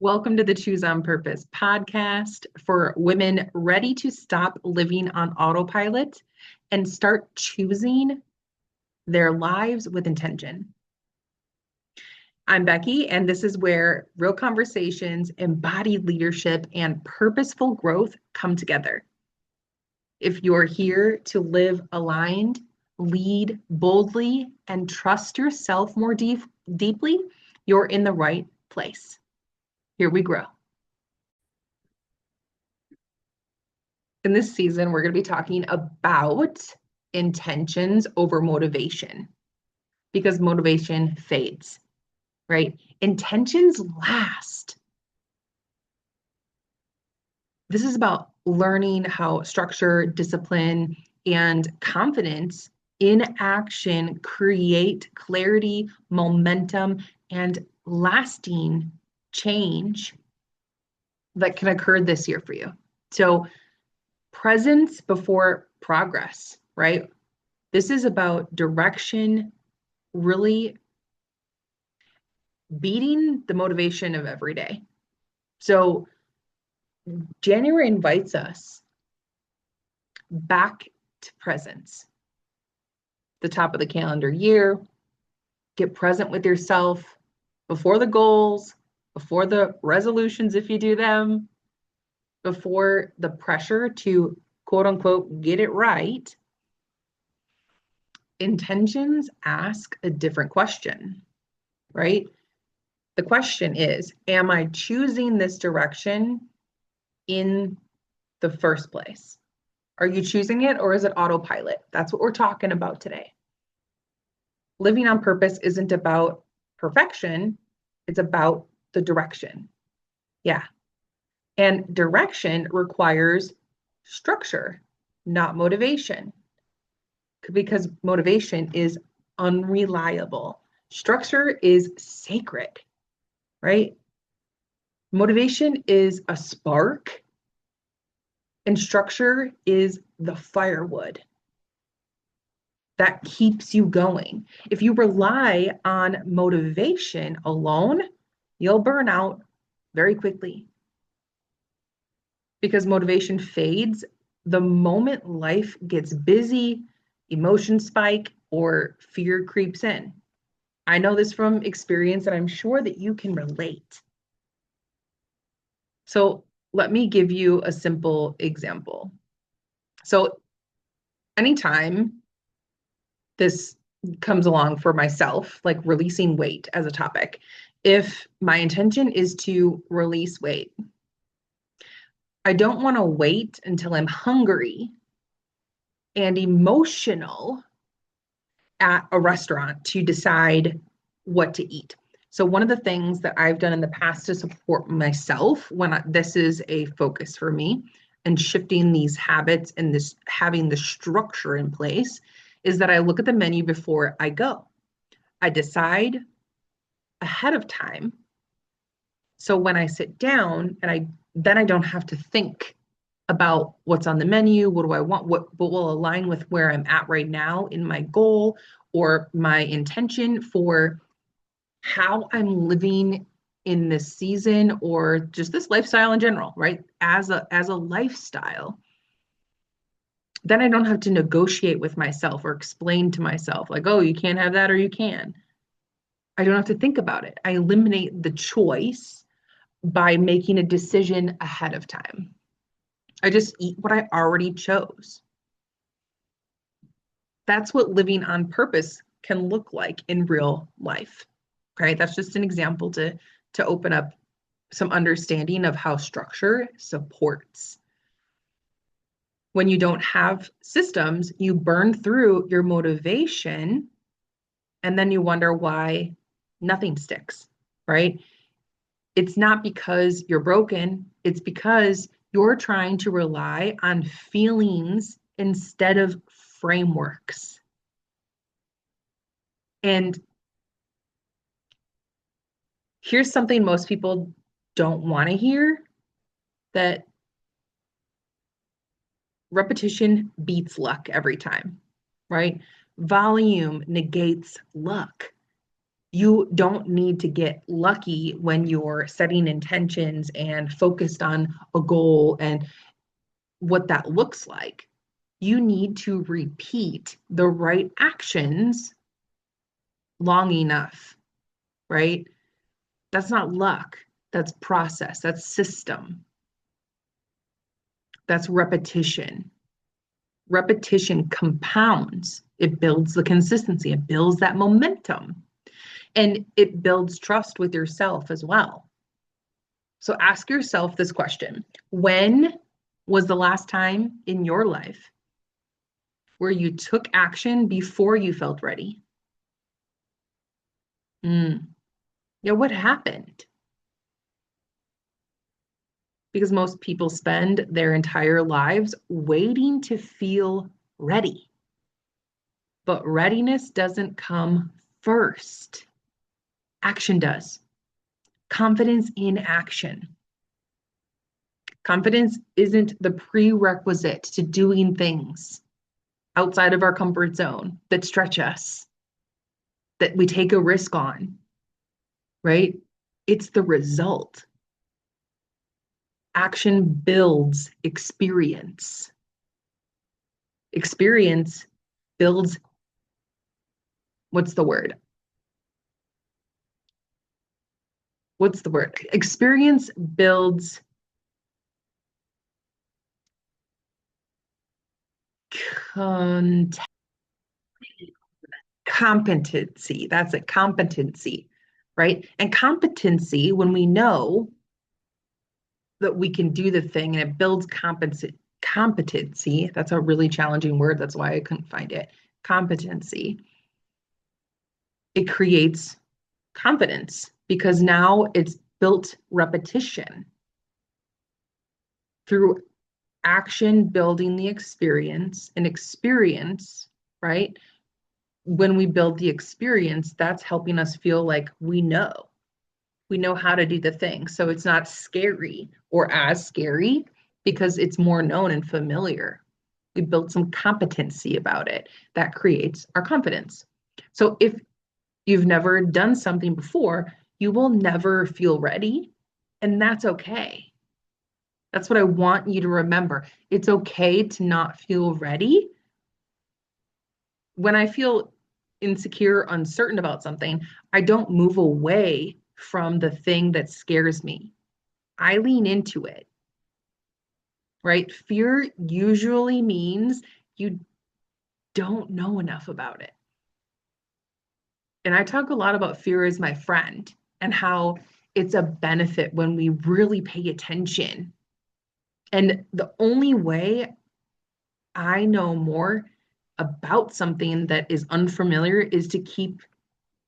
Welcome to the Choose on Purpose podcast for women ready to stop living on autopilot and start choosing their lives with intention. I'm Becky, and this is where real conversations, embodied leadership, and purposeful growth come together. If you're here to live aligned, lead boldly, and trust yourself more deeply, you're in the right place. Here we grow. In this season, we're going to be talking about intentions over motivation because motivation fades, right? Intentions last. This is about learning how structure, discipline, and confidence in action create clarity, momentum, and lasting change that can occur this year for you. So, presence before progress, right? This is about direction, really beating the motivation of every day. So, January invites us back to presence. The top of the calendar year, get present with yourself before the goals, before the resolutions, if you do them, before the pressure to quote unquote get it right. Intentions ask a different question, right? The question is, am I choosing this direction in the first place? Are you choosing it or is it autopilot? That's what we're talking about today. Living on purpose isn't about perfection, it's about the direction. Yeah. And direction requires structure, not motivation, because motivation is unreliable. Structure is sacred, right? Motivation is a spark, and structure is the firewood that keeps you going. If you rely on motivation alone, you'll burn out very quickly because motivation fades the moment life gets busy, emotions spike, or fear creeps in. I know this from experience, and I'm sure that you can relate. So let me give you a simple example. So anytime this comes along for myself, like releasing weight as a topic, if my intention is to release weight, I don't want to wait until I'm hungry and emotional at a restaurant to decide what to eat. So one of the things that I've done in the past to support myself when this is a focus for me and shifting these habits and this having the structure in place is that I look at the menu before I go. I decide ahead of time. So when I sit down and I don't have to think about what's on the menu, what do I want, what will align with where I'm at right now in my goal or my intention for how I'm living in this season or just this lifestyle in general, right? As a lifestyle, then I don't have to negotiate with myself or explain to myself like, oh, you can't have that or you can. I don't have to think about it. I eliminate the choice by making a decision ahead of time. I just eat what I already chose. That's what living on purpose can look like in real life. Okay, that's just an example to open up some understanding of how structure supports. When you don't have systems, you burn through your motivation and then you wonder why nothing sticks, right? It's not because you're broken, it's because you're trying to rely on feelings instead of frameworks. And here's something most people don't want to hear, that repetition beats luck every time, right? Volume negates luck. You don't need to get lucky when you're setting intentions and focused on a goal and what that looks like. You need to repeat the right actions long enough, right? That's not luck. That's process. That's system. That's repetition. Repetition compounds. It builds the consistency. It builds that momentum. And it builds trust with yourself as well. So ask yourself this question. When was the last time in your life where you took action before you felt ready? Yeah, what happened? Because most people spend their entire lives waiting to feel ready. But readiness doesn't come first. Action does. Confidence in action. Confidence isn't the prerequisite to doing things outside of our comfort zone that stretch us, that we take a risk on, right? It's the result. Action builds experience. Experience builds, what's the word? What's the word? Experience builds competency. That's it, competency, right? And competency, when we know that we can do the thing and it builds competency, that's a really challenging word. That's why I couldn't find it. Competency. It creates confidence because now it's built repetition through action building the experience and experience, right? When we build the experience, that's helping us feel like we know how to do the thing. So it's not scary or as scary because it's more known and familiar. We built some competency about it that creates our confidence. So if you've never done something before, you will never feel ready, and that's okay. That's what I want you to remember. It's okay to not feel ready. When I feel insecure, uncertain about something, I don't move away from the thing that scares me. I lean into it, right? Fear usually means you don't know enough about it. And I talk a lot about fear as my friend and how it's a benefit when we really pay attention. And the only way I know more about something that is unfamiliar is to keep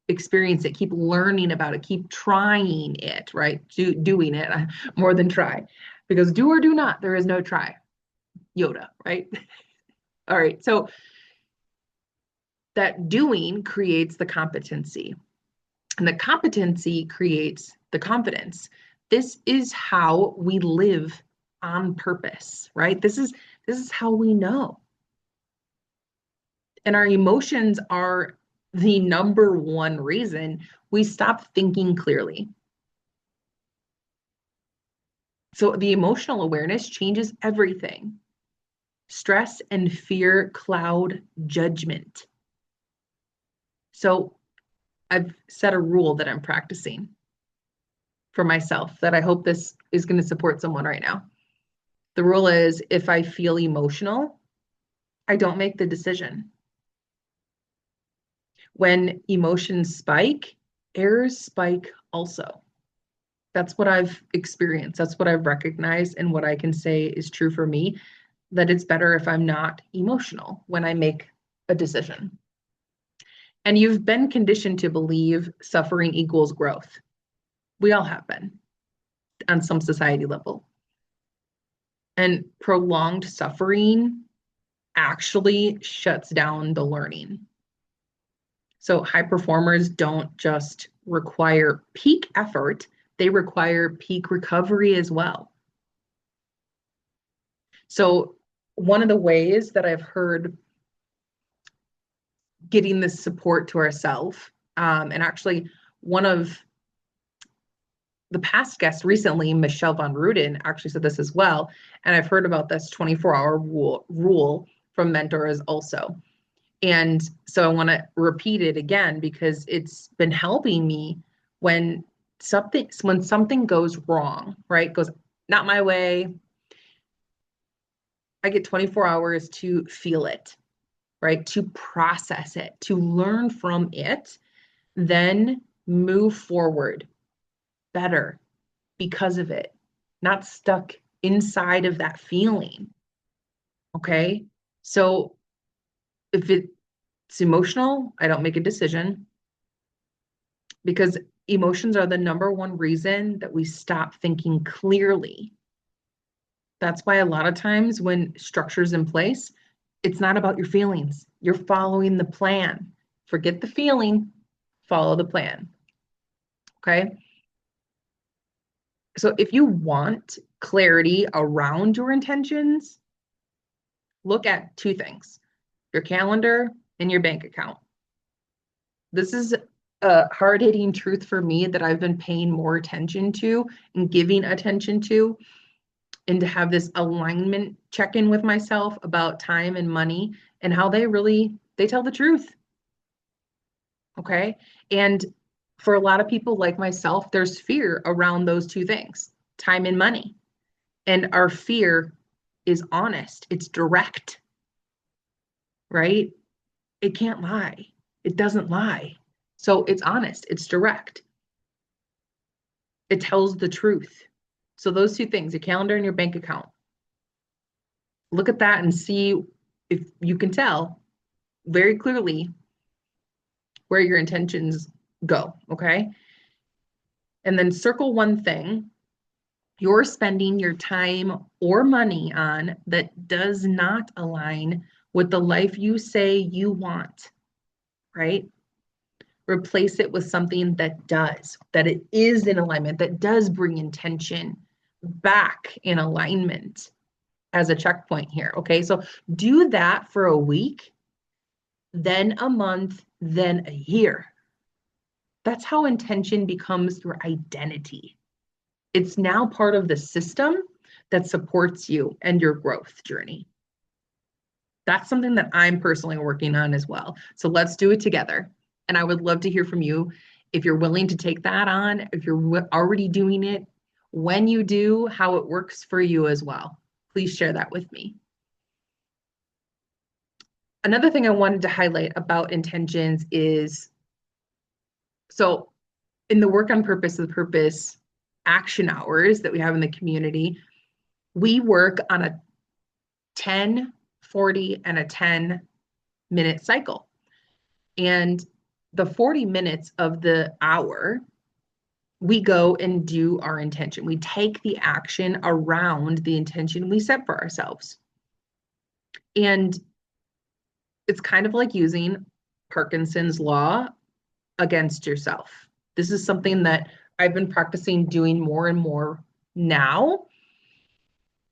experience it, keep learning about it, keep trying it, right? Doing it more than try. Because do or do not, there is no try. Yoda, right? All right. So that doing creates the competency, and the competency creates the confidence. This is how we live on purpose, right? This is how we know. And our emotions are the number one reason we stop thinking clearly. So the emotional awareness changes everything. Stress and fear cloud judgment. So I've set a rule that I'm practicing for myself that I hope this is going to support someone right now. The rule is if I feel emotional, I don't make the decision. When emotions spike, errors spike also. That's what I've experienced. That's what I've recognized, and what I can say is true for me, that it's better if I'm not emotional when I make a decision. And you've been conditioned to believe suffering equals growth. We all have been on some society level. And prolonged suffering actually shuts down the learning. So high performers don't just require peak effort, they require peak recovery as well. So one of the ways that I've heard getting this support to ourselves, and actually one of the past guests recently, Michelle Von Ruden, actually said this as well. And I've heard about this 24-hour rule from mentors also. And so I want to repeat it again because it's been helping me when something goes wrong, right? Goes not my way. I get 24 hours to feel it, right? To process it, to learn from it, then move forward better because of it, not stuck inside of that feeling. Okay. So if it's emotional, I don't make a decision because emotions are the number one reason that we stop thinking clearly. That's why a lot of times when structure's in place, it's not about your feelings. You're following the plan. Forget the feeling, follow the plan. Okay. So if you want clarity around your intentions, look at two things: your calendar and your bank account. This is a hard-hitting truth for me that I've been paying more attention to and giving attention to, and to have this alignment check-in with myself about time and money and how they tell the truth. Okay. And for a lot of people like myself, there's fear around those two things, time and money. And our fear is honest, it's direct, right? It can't lie. It doesn't lie. So it's honest, it's direct. It tells the truth. So those two things, your calendar and your bank account. Look at that and see if you can tell very clearly where your intentions go, okay? And then circle one thing you're spending your time or money on that does not align with the life you say you want, right? Replace it with something that does, that it is in alignment, that does bring intention back in alignment as a checkpoint here. Okay. So do that for a week, then a month, then a year. That's how intention becomes your identity. It's now part of the system that supports you and your growth journey. That's something that I'm personally working on as well. So let's do it together. And I would love to hear from you if you're willing to take that on, if you're already doing it, when you do, how it works for you as well. Please share that with me. Another thing I wanted to highlight about intentions is, so in the work on purpose, the purpose action hours that we have in the community, we work on a 10, 40, and a 10-minute cycle. And the 40 minutes of the hour, we go and do our intention. We take the action around the intention we set for ourselves. And it's kind of like using Parkinson's law against yourself. This is something that I've been practicing doing more and more now,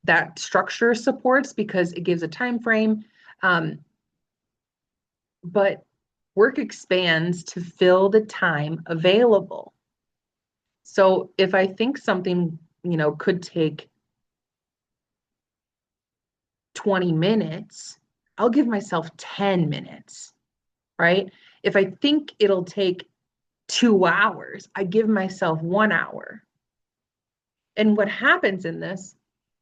that structure supports because it gives a time frame. But work expands to fill the time available. So if I think something, could take 20 minutes, I'll give myself 10 minutes, right? If I think it'll take 2 hours, I give myself 1 hour. And what happens in this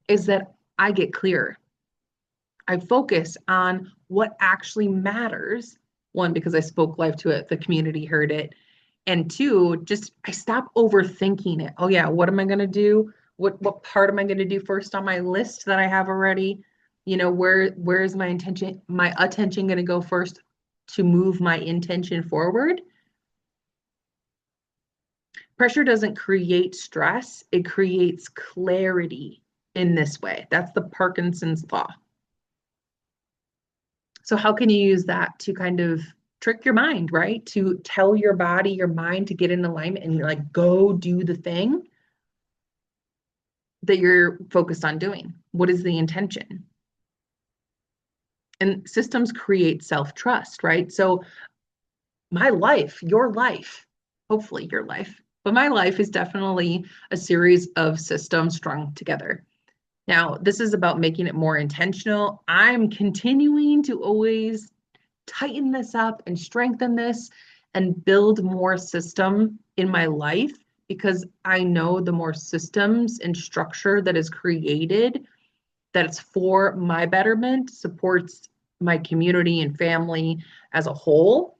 is that I get clearer. I focus on what actually matters. One, because I spoke life to it, the community heard it. And two, just I stop overthinking it. Oh yeah, what am I going to do? What part am I going to do first on my list that I have already? Where is my attention going to go first to move my intention forward? Pressure doesn't create stress, it creates clarity in this way. That's the Parkinson's law. So how can you use that to kind of trick your mind, right? To tell your body, your mind to get in alignment and like go do the thing that you're focused on doing. What is the intention? And systems create self-trust, right? So my life, your life, hopefully your life. But my life is definitely a series of systems strung together. Now, this is about making it more intentional. I'm continuing to always tighten this up and strengthen this and build more system in my life, because I know the more systems and structure that is created, that's for my betterment, supports my community and family as a whole,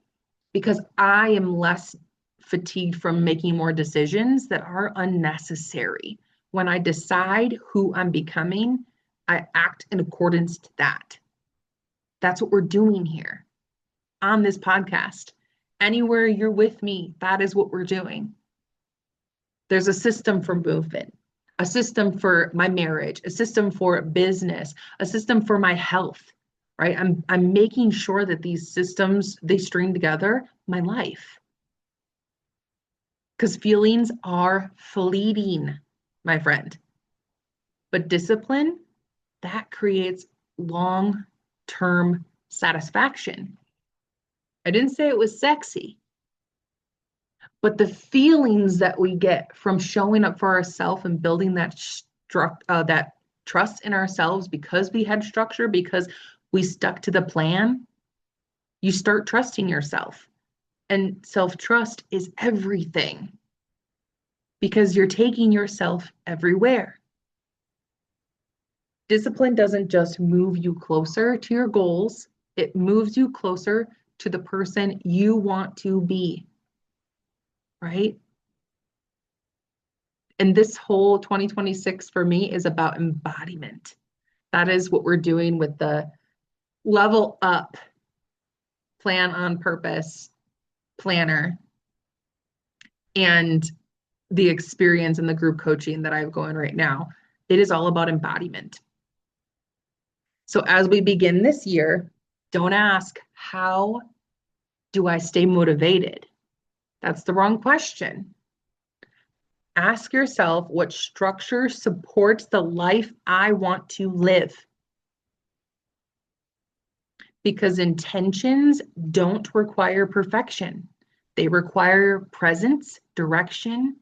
because I am less fatigued from making more decisions that are unnecessary. When I decide who I'm becoming, I act in accordance to that. That's what we're doing here on this podcast. Anywhere you're with me, that is what we're doing. There's a system for movement, a system for my marriage, a system for business, a system for my health, right? I'm making sure that these systems, they string together my life. Because feelings are fleeting, my friend. But discipline, that creates long-term satisfaction. I didn't say it was sexy, but the feelings that we get from showing up for ourselves and building that that trust in ourselves, because we had structure, because we stuck to the plan, you start trusting yourself. And self-trust is everything, because you're taking yourself everywhere. Discipline doesn't just move you closer to your goals, it moves you closer to the person you want to be, right? And this whole 2026 for me is about embodiment. That is what we're doing with the Level Up Plan on Purpose planner and the experience and the group coaching that I have going right now. It is all about embodiment. So as we begin this year, don't ask, how do I stay motivated? That's the wrong question. Ask yourself, what structure supports the life I want to live? Because intentions don't require perfection. They require presence, direction,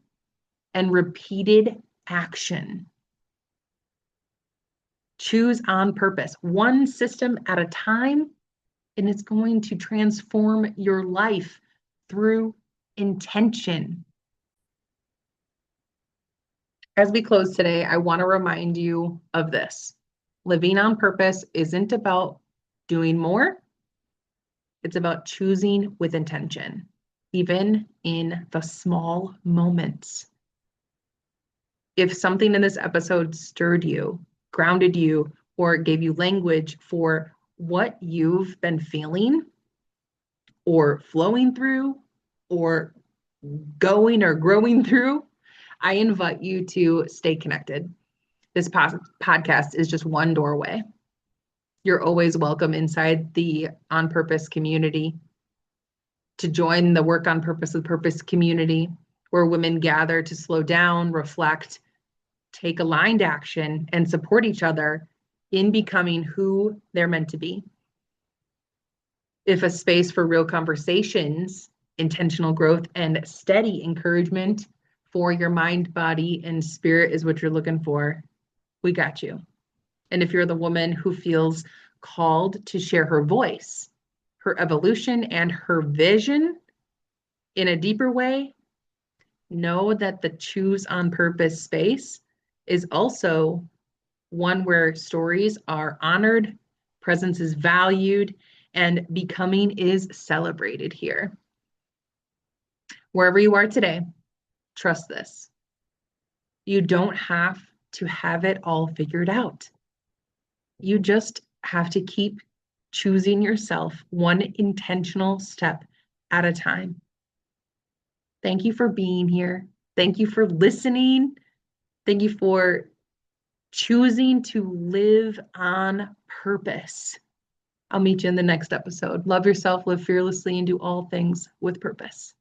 and repeated action. Choose on purpose, one system at a time, and it's going to transform your life through intention. As we close today, I want to remind you of this. Living on purpose isn't about doing more. It's about choosing with intention, even in the small moments. If something in this episode stirred you, grounded you, or gave you language for what you've been feeling or flowing through or going or growing through, I invite you to stay connected. This podcast is just one doorway. You're always welcome inside the On Purpose community to join the Work on Purpose with Purpose community, where women gather to slow down, reflect, take aligned action, and support each other in becoming who they're meant to be. If a space for real conversations, intentional growth, and steady encouragement for your mind, body, and spirit is what you're looking for, we got you. And if you're the woman who feels called to share her voice, her evolution, and her vision in a deeper way, know that the Choose on Purpose space is also one where stories are honored, presence is valued, and becoming is celebrated here. Wherever you are today, trust this. You don't have to have it all figured out. You just have to keep choosing yourself one intentional step at a time. Thank you for being here. Thank you for listening. Thank you for choosing to live on purpose. I'll meet you in the next episode. Love yourself, live fearlessly, and do all things with purpose.